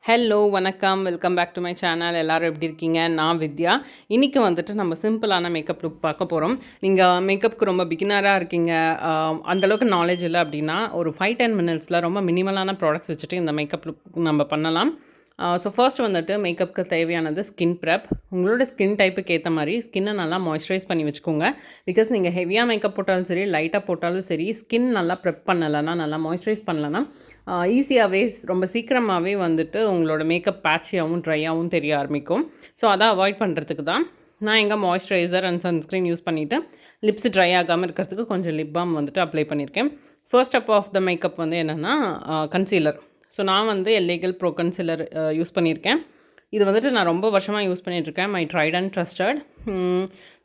Hello வணக்கம் welcome back to my channel. எல்லோரும் எப்படி இருக்கீங்க? நான் வித்யா. இன்றைக்கி வந்துட்டு நம்ம சிம்பிளான மேக்கப் லுக் பார்க்க போகிறோம். நீங்கள் மேக்கப்புக்கு ரொம்ப பிகினராக இருக்கீங்க, அந்தளவுக்கு நாலேஜ் இல்லை அப்படின்னா ஒரு 5-10 மினிட்ஸில் ரொம்ப மினிமலான ப்ராடக்ட்ஸ் வச்சுட்டு இந்த மேக்கப் லுக் நம்ம பண்ணலாம். ஸோ ஃபர்ஸ்ட் வந்துட்டு மேக்கப்புக்கு தேவையானது ஸ்கின் ப்ரெப். உங்களோட ஸ்கின் டைப்புக்கு ஏற்ற மாதிரி ஸ்கின்னை நல்லா மாய்ஸ்சரைஸ் பண்ணி வச்சுக்கோங்க. பிகாஸ் நீங்கள் ஹெவியாக மேக்கப் போட்டாலும் சரி, லைட்டாக போட்டாலும் சரி, ஸ்கின் நல்லா ப்ரெப் பண்ணலைன்னா, நல்லா மாய்ஸ்சரைஸ் பண்ணலைன்னா ஈஸியாகவே ரொம்ப சீக்கிரமாகவே வந்துட்டு உங்களோட மேக்கப் பேட்சியாகவும் ட்ரையாகவும் தெரிய ஆரம்பிக்கும். ஸோ அதை அவாய்ட் பண்ணுறதுக்கு தான் நான் எங்கள் மாய்ஸ்சரைசர் அண்ட் சன்ஸ்க்ரீன் யூஸ் பண்ணிவிட்டு லிப்ஸ் ட்ரை ஆகாமல் இருக்கிறதுக்கு கொஞ்சம் லிப் பாம் வந்துட்டு அப்ளை பண்ணியிருக்கேன். First step of the makeup வந்து என்னென்னா கன்சீலர். ஸோ நான் வந்து எல்லேகல் ப்ரோ கன்சீலர் யூஸ் பண்ணியிருக்கேன். இது வந்துட்டு நான் ரொம்ப வருஷமாக யூஸ் பண்ணிகிட்ருக்கேன். My tried and trusted.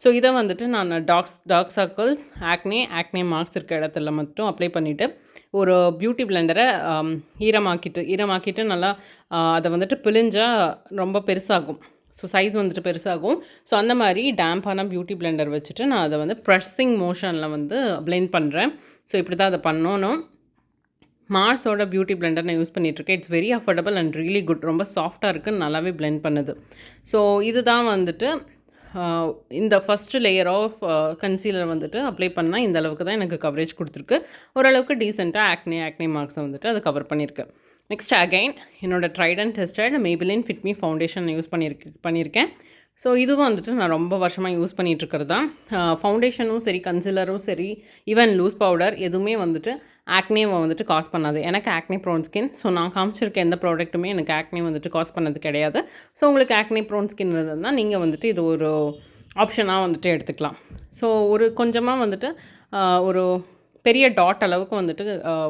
So இதை வந்துட்டு நான் டார்க் சர்க்கிள்ஸ், ஆக்னே மார்க்ஸ் இருக்க இடத்துல மட்டும் அப்ளை பண்ணிவிட்டு ஒரு பியூட்டி பிளெண்டரை ஈரமாக்கிட்டு நல்லா அதை வந்துட்டு பிழிஞ்சால் ரொம்ப பெருசாகும். ஸோ சைஸ் வந்துட்டு பெருசாகும். ஸோ அந்த மாதிரி டேம்பான பியூட்டி பிளெண்டர் வச்சுட்டு நான் அதை வந்து ப்ரெஸ்ஸிங் மோஷனில் வந்து பிளெண்ட் பண்ணுறேன். ஸோ இப்படி தான் அதை பண்ணணும். மார்ஸோட பியூட்டி பிளெண்டர் நான் யூஸ் பண்ணிகிட்ருக்கேன். It's very affordable and really good. ரொம்ப சாஃப்டாக இருக்குது, நல்லாவே பிளெண்ட் பண்ணுது. ஸோ இதுதான் வந்துட்டு இந்த ஃபஸ்ட்டு லேயர் ஆஃப் கன்சீலர் வந்துட்டு அப்ளை பண்ணால் இந்த அளவுக்கு தான் எனக்கு கவரேஜ் கொடுத்துருக்கு. ஓரளவுக்கு டீசெண்டாக ஆக்னே மார்க்ஸை வந்துட்டு அதை கவர் பண்ணியிருக்கு. நெக்ஸ்ட் அகைன் என்னோடய tried and tested Maybelline fit me foundation use பண்ணியிருக்கேன். ஸோ இதுவும் வந்துட்டு நான் ரொம்ப வருஷமாக யூஸ் பண்ணிகிட்ருக்கிறது தான். ஃபவுண்டேஷனும் சரி, கன்சீலரும் சரி, ஈவன் லூஸ் பவுடர் எதுவுமே வந்துட்டு ஆக்னேவை வந்துட்டு காஸ் பண்ணாது. எனக்கு ஆக்னே ப்ரோன் ஸ்கின். ஸோ நான் காமிச்சிருக்க எந்த ப்ராடக்ட்டுமே எனக்கு ஆக்னே வந்துட்டு காஸ் பண்ணது கிடையாது. ஸோ உங்களுக்கு ஆக்னே ப்ரோன் ஸ்கின் இருந்ததுன்னா நீங்கள் வந்துட்டு இது ஒரு ஆப்ஷனாக வந்துட்டு எடுத்துக்கலாம். ஸோ ஒரு கொஞ்சமாக வந்துட்டு ஒரு பெரிய டாட் அளவுக்கு வந்துட்டு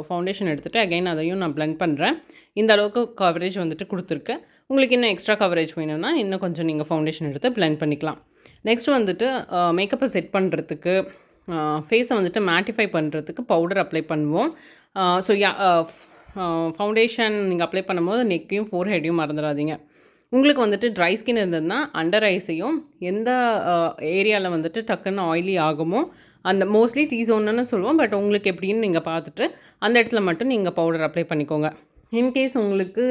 ஃபவுண்டேஷன் எடுத்துகிட்டு அகைன் அதையும் நான் பிளெண்ட் பண்ணுறேன். இந்த அளவுக்கு கவரேஜ் வந்துட்டு கொடுத்துருக்கு. உங்களுக்கு இன்னும் எக்ஸ்ட்ரா கவரேஜ் வேணும்னா இன்னும் கொஞ்சம் நீங்கள் ஃபவுண்டேஷன் எடுத்து பிளெண்ட் பண்ணிக்கலாம். நெக்ஸ்ட் வந்துட்டு மேக்கப்பை செட் பண்ணுறதுக்கு, ஃபேஸை வந்துட்டு மேட்டிஃபை பண்ணுறதுக்கு பவுடர் அப்ளை பண்ணுவோம். ஸோ ஃபவுண்டேஷன் நீங்கள் அப்ளை பண்ணும்போது நெக்கையும் ஃபோர்ஹெட்டையும் மறந்துடாதீங்க. உங்களுக்கு வந்துட்டு ட்ரை ஸ்கின் இருந்ததுன்னா அண்டர் ஐஸையும் எந்த ஏரியாவில் வந்துட்டு டக்குன்னு ஆயிலி ஆகுமோ அந்த மோஸ்ட்லி டீ ஜோன்னு சொல்லுவோம், பட் உங்களுக்கு எப்படின்னு நீங்கள் பார்த்துட்டு அந்த இடத்துல மட்டும் நீங்கள் பவுடர் அப்ளை பண்ணிக்கோங்க. இன்கேஸ் உங்களுக்கு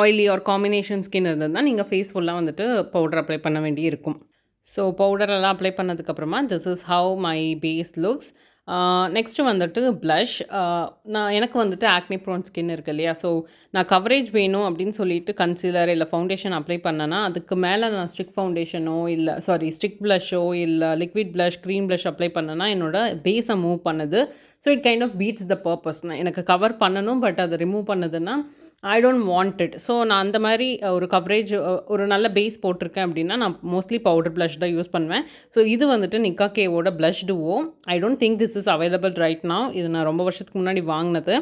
ஆயிலி ஆர் காம்பினேஷன் ஸ்கின் இருந்ததுன்னா நீங்கள் ஃபேஸ் ஃபுல்லாக வந்துட்டு பவுடர் அப்ளை பண்ண வேண்டி இருக்கும். ஸோ பவுடரெல்லாம் அப்ளை பண்ணதுக்கப்புறமா this is how my base looks. Next வந்துட்டு ப்ளஷ். எனக்கு வந்துட்டு ஆக்னே ப்ரோன் ஸ்கின் இருக்குது இல்லையா, ஸோ நான் கவரேஜ் வேணும் அப்படின்னு சொல்லிட்டு கன்சீலர் இல்லை ஃபவுண்டேஷன் அப்ளை பண்ணேன்னா அதுக்கு மேலே நான் ஸ்டிக் ப்ளஷோ இல்லை liquid blush, cream blush apply பண்ணேன்னா என்னோடய பேஸை மூவ் பண்ணுது. So it kind of beats the purpose. எனக்கு கவர் பண்ணணும், பட் அதை ரிமூவ் பண்ணுதுன்னா I don't want it. So நான் அந்த மாதிரி ஒரு கவரேஜ் ஒரு நல்ல பேஸ் போட்டிருக்கேன் அப்படின்னா நான் மோஸ்ட்லி பவுடர் ப்ளஷ் தான் யூஸ் பண்ணுவேன். ஸோ இது வந்துட்டு நிக்கா கேவோட blush duo. I don't think this is available right now. இது நான் ரொம்ப வருஷத்துக்கு முன்னாடி வாங்கினது.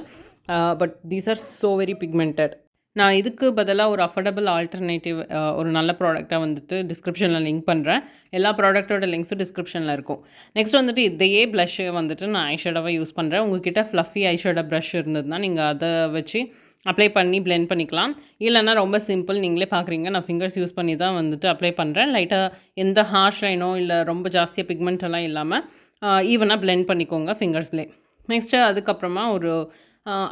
But these are so very pigmented. நான் இதுக்கு பதிலாக ஒரு அஃபோர்டபுள் ஆல்டர்னேட்டிவ் ஒரு நல்ல ப்ராடக்டாக வந்துட்டு டிஸ்கிரிப்ஷனில் லிங்க் பண்ணுறேன். எல்லா ப்ராடக்ட்டோட லிங்க்ஸும் டிஸ்கிரிப்ஷனில் இருக்கும். நெக்ஸ்ட் வந்துட்டு இதையே ப்ளஷ்ஷை வந்துட்டு நான் ஐஷேடோவாக யூஸ் பண்ணுறேன். உங்கள்கிட்ட ஃப்ளஃபி ஐஷேடோ ப்ரஷ் இருந்ததுன்னா நீங்கள் அதை வச்சு அப்ளை பண்ணி பிளெண்ட் பண்ணிக்கலாம். இல்லைனா ரொம்ப சிம்பிள், நீங்களே பார்க்குறீங்க நான் ஃபிங்கர்ஸ் யூஸ் பண்ணி தான் வந்துட்டு அப்ளை பண்ணுறேன். லைட்டாக எந்த ஹார்ஷ் லைனோ இல்லை ரொம்ப ஜாஸ்தியாக பிக்மெண்ட்டெல்லாம் இல்லாமல் ஈவனாக பிளெண்ட் பண்ணிக்கோங்க ஃபிங்கர்ஸ்லேயே. நெக்ஸ்ட்டு அதுக்கப்புறமா ஒரு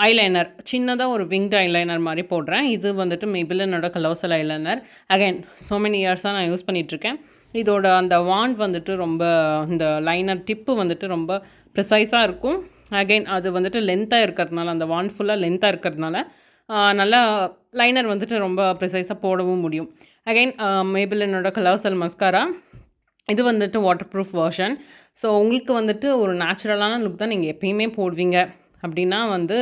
ஐலைனர், சின்னதாக ஒரு விங்டு ஐலைனர் மாதிரி போடுறேன். இது வந்துட்டு மேபிலினோட colossal eyeliner. Again so many இயர்ஸாக நான் யூஸ் பண்ணிகிட்ருக்கேன். இதோட அந்த வாண்ட் வந்துட்டு ரொம்ப இந்த லைனர் டிப்பு வந்துட்டு ரொம்ப ப்ரிசைஸாக இருக்கும். அகைன் அது வந்துட்டு லென்த்தாக இருக்கிறதுனால, அந்த வாண்ட் ஃபுல்லாக லென்த்தாக இருக்கிறதுனால நல்லா லைனர் வந்துட்டு ரொம்ப ப்ரிசைஸாக போடவும் முடியும். அகைன் மேபிலினோட கலோசல் மஸ்காரா. இது வந்துட்டு வாட்டர் ப்ரூஃப் வெர்ஷன். ஸோ உங்களுக்கு வந்துட்டு ஒரு நேச்சுரலான லுக் தான் நீங்கள் எப்பயுமே போடுவீங்க அப்படின்னா வந்து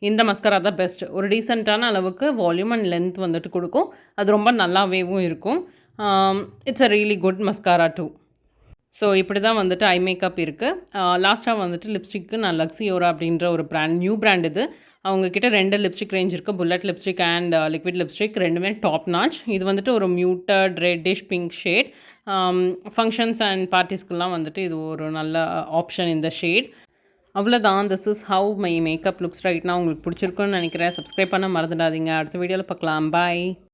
இந்த மஸ்காரா தான் பெஸ்ட். ஒரு டீசெண்டான அளவுக்கு வால்யூம் அண்ட் லென்த் வந்துட்டு கொடுக்கும். அது ரொம்ப நல்லாவேவும் இருக்கும். It's a really good mascara too. So இப்படி தான் வந்துட்டு ஐ மேக்கப் இருக்குது. லாஸ்ட்டாக வந்துட்டு லிப்ஸ்டிக்கு நான் லக்ஸியோரா அப்படின்ற ஒரு நியூ பிராண்ட் இது. அவங்கக்கிட்ட 2 லிப்ஸ்டிக் ரேஞ்ச் இருக்குது, bullet lipstick and liquid lipstick. ரெண்டுமே டாப் நாச். இது வந்துட்டு ஒரு muted reddish pink shade. Functions and பார்ட்டிஸ்க்கெலாம் வந்துட்டு இது ஒரு நல்ல ஆப்ஷன் இந்த ஷேட். அவ்வளோதான். This is how my makeup looks right. நான் உங்களுக்கு பிடிச்சிருக்குன்னு நினைக்கிறேன். சப்ஸ்கிரைப் பண்ண மறந்துடாதீங்க. அடுத்த வீடியோவில் பார்க்கலாம். பாய்.